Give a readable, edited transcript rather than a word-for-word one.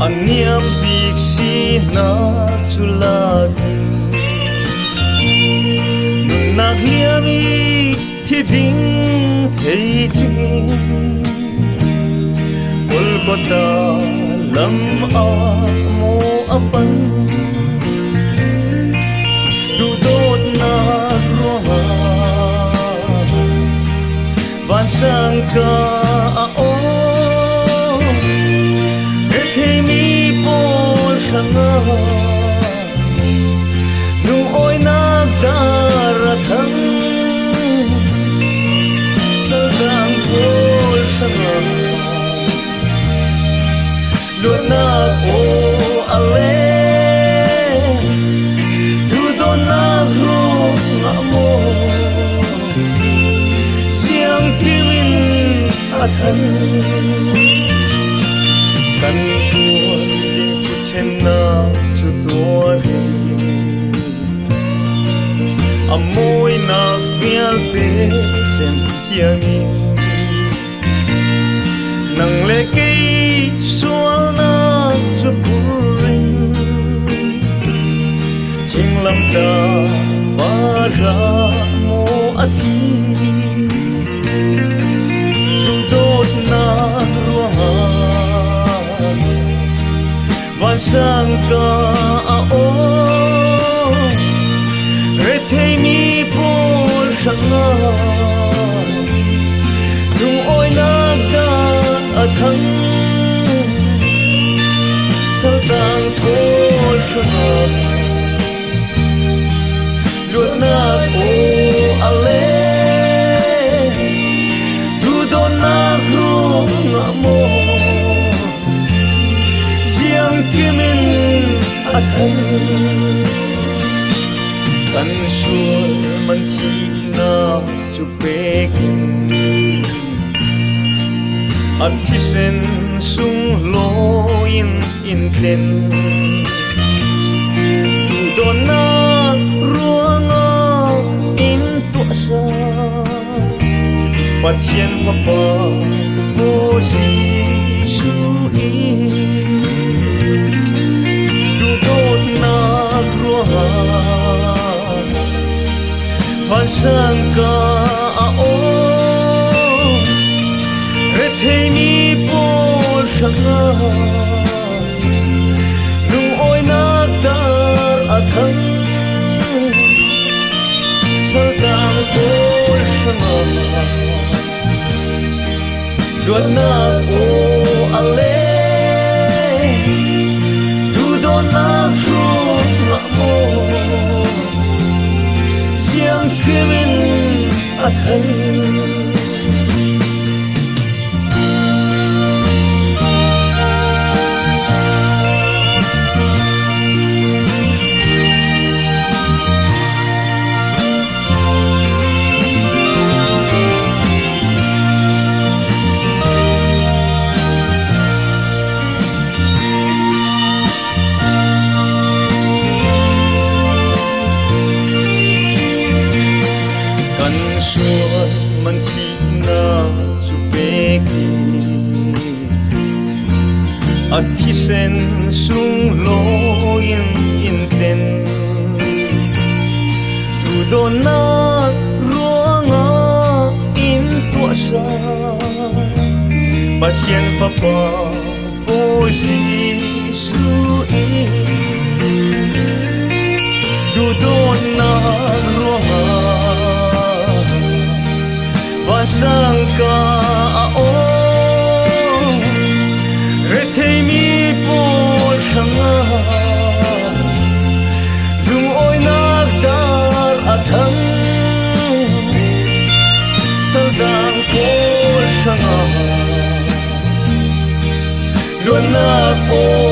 Aniam big si na chulagin nun nagliami thi ding thei chin Kolkata lam a mo apan du dot na ruanga van sang ka a o nung oi nagdaratan sagang pol sanga luat nag o ale dudo nagrung mo siyang kimin athan kan na chu tuari amoy na fial pe chem tiangin nang leke sual na chu purin thing lam ta para mo ati du dot na ruanga van sang ka a o re thei mi por sanga dung oi na da a thang sal tang por sanga luat na o ale du do na ru nga mo kimin athan kan sual man thi na chu pekin at thi sen sung lo in klen tu don na ruanga in tu sa pathian pa pa mo ji su van sang ka a o re thei mi por sanga nung oi nak dar a thang sal tang por sanga luat na o ale du do na ru nga mo siang kimin athan man thi na chu peki at thi sen sung lo in ten tu do na ruanga in tu sa pathian fa pa o ji su du do na ruanga sang ka a o re thei mi por sanga lung oi nak dar a thang sal dang por sanga luan nak o